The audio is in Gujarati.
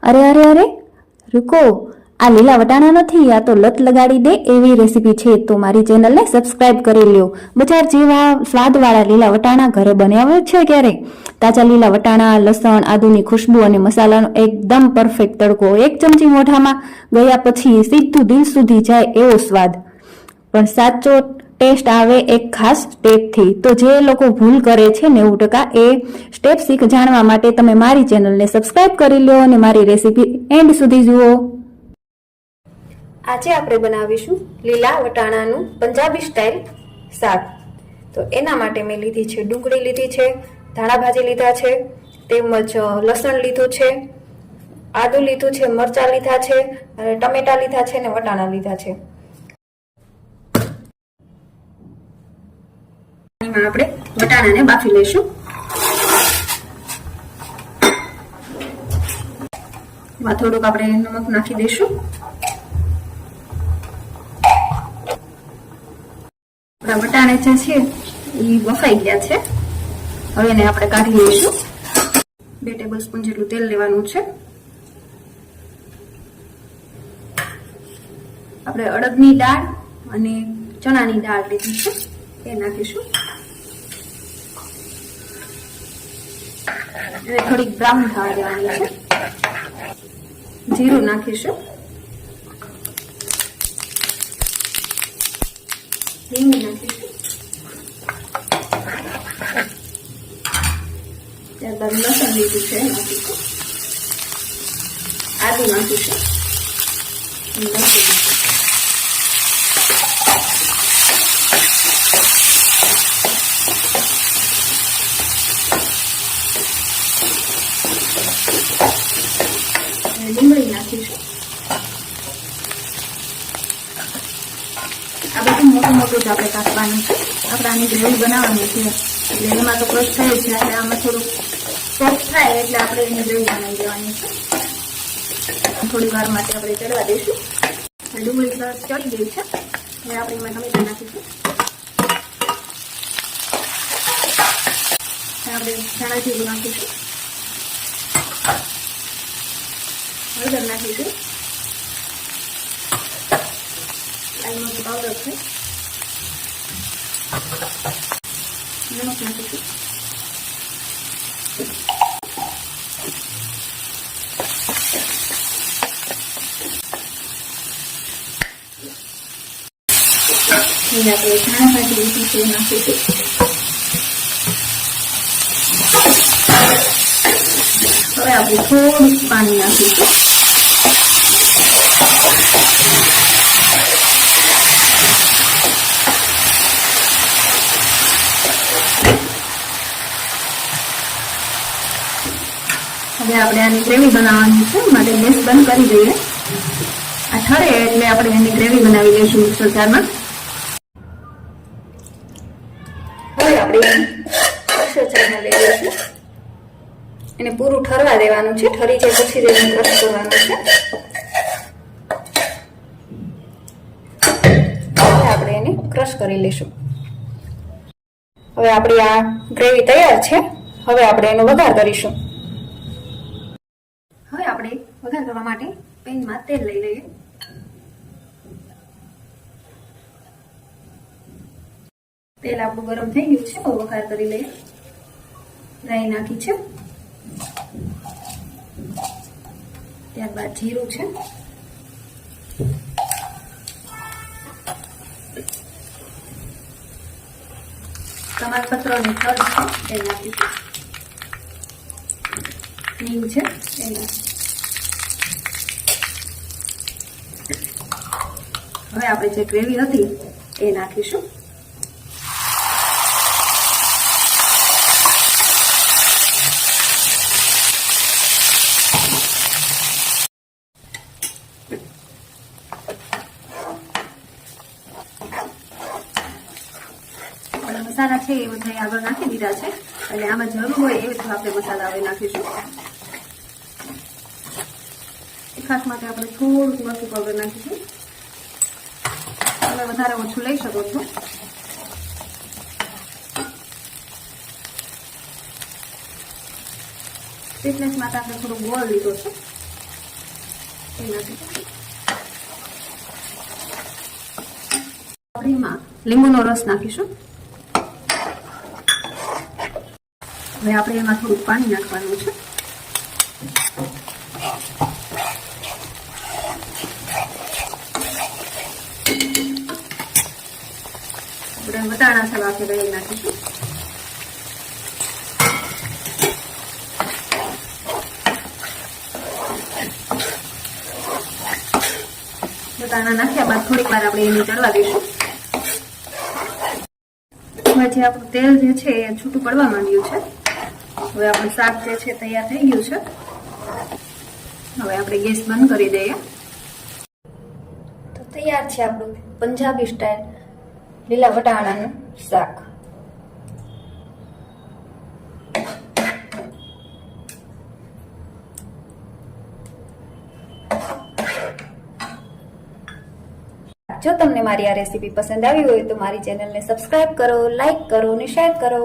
અરે અરે અરે રૂકો, આ લીલા વટાણા નથી, આ તો લત લગાડી દે એવી રેસીપી છે. તો મારી ચેનલને સબસ્ક્રાઇબ કરી લ્યો. બજાર જેવા સ્વાદવાળા લીલા વટાણા ઘરે બનાવ્યા છે ક્યારે? તાજા લીલા વટાણા, લસણ, આદુની ખુશ્બુ અને મસાલાનો એકદમ પરફેક્ટ તડકો. એક ચમચી મોઢામાં ગયા પછી સીધું દિલ સુધી જાય એવો સ્વાદ. પણ સાચો ટેસ્ટ આવે એક ખાસ સ્ટેપથી. તો જે લોકો ભૂલ કરે છે 90%, એ સ્ટેપ શીખ જાણવા માટે તમે મારી ચેનલને સબસ્ક્રાઇબ કરી લો અને મારી રેસીપી એન્ડ સુધી જુઓ. આજે આપણે બનાવીશું લીલા વટાણાનું પંજાબી સ્ટાઇલ શાક. તો એના માટે મેં લીધી છે ડુંગળી લીધી છે, ધાણા ભાજી લીધા છે, તેમજ લસણ લીધું છે, આદુ લીધું છે, મરચાં લીધા છે, અને ટમેટા લીધા છે અને વટાણા લીધા છે. એમાં આપણે વટાણાને બાફી લઈશું. એમાં થોડુંક આપણે નમક નાખી દઈશું. આપણા વટાણા જે છે એ બફાઈ ગયા છે. હવે એને આપણે કાઢી લઈશું. 2 ટેબલસ્પૂન જેટલું તેલ લેવાનું છે. આપણે અડદની દાળ અને ચણાની દાળ લીધી છે, એ નાખીશું. એને થોડીક બ્રાઉન થવા દેવાની છે. જીરું નાખીશું, હિંગ નાખીશું, ત્યારબાદ લસણ લીધું છે નાખીશું, આદુ નાખીશું, ડુંગળી નાખીશું. આ બધું મોટું મોટું જ આપણે કાપવાનું છે. આપણે આની ગ્રેવી બનાવવાની છે એટલે એમાં તો ક્રશ થાય જ છે. એટલે આમાં થોડુંક સોફ્ટ થાય એટલે આપણે એની ગ્રેવી બનાવી દેવાની છે. થોડી વાર માટે આપણે ચડવા દઈશું. ડુંગળી સરસ ચડી ગઈ છે. હવે આપણે એમાં ટમેટા નાખીશું. આપણે ધાણા જીરું નાખીશું, હળદર નાખીશું, લાલ મરચું પાવડર છે, નમક નાખીશું, આપણે ધાણા ભાજી લીધી છે નાખીશું. હવે આપણે થોડું પાણી નાખીશું. હવે આપણે આની ગ્રેવી બનાવવાની છે, માટે ગેસ બંધ કરી દઈએ. આ ઠરે એટલે આપણે એની ગ્રેવી બનાવી લઈશું મિક્સર જારમાં. હવે આપણે મિક્સર જારમાં લઈ લઈશું. એને પૂરું ઠરવા દેવાનું છે. ઠરી જાય પછી એને ક્રશ કરવાનું છે. હવે આપણે એને ક્રશ કરી લઈશું. હવે આપણી આ ગ્રેવી તૈયાર છે. હવે આપણે એનો વઘાર કરીશું. હવે આપણે વઘાર કરવા માટે પેનમાં તેલ લઈ લઈએ. તેલ આપણું ગરમ થઈ ગયું છે. હવે વઘાર કરી લઈએ. રાઈ નાખી છે, ત્યારબાદ જીરું છે, તમાલપત્ર અને તલ છે એ નાખીશું, હિંગ છે એ નાખીશું. હવે આપણે જે ગ્રેવી હતી એ નાખીશું. મસાલા છે એ બધા આગળ નાખી દીધા છે. એટલે આમાં જરૂર હોય એ બધું આપણે મસાલા હવે નાખીશું. તીખાશ માટે આપણે થોડુંક મરચું પાવડર નાખીશું. તમે વધારે ઓછું લઈ શકો છો. સ્વીટનેસ માટે આપણે થોડું ગોળ લીધો છે. એમાં લીંબુનો રસ નાખીશું. હવે આપણે એમાં થોડું પાણી નાખવાનું છે. આપણે વટાણા છે બાફી નાખીશું. વટાણા નાખ્યા બાદ થોડીક વાર આપણે એને ચડવા દઈશું. હવે જે આપણું તેલ જે છે એ છૂટું પડવા માંડ્યું છે. હવે આપણું શાક જે છે તૈયાર થઈ ગયું છે. હવે આપણે ગેસ બંધ કરી દઈએ. તો તૈયાર છે આપણું પંજાબી સ્ટાઇલ લીલા વટાણાનું શાક. જો તમને મારી આ રેસીપી પસંદ આવી હોય તો મારી ચેનલને સબસ્ક્રાઇબ કરો, લાઈક કરો અને શેર કરો.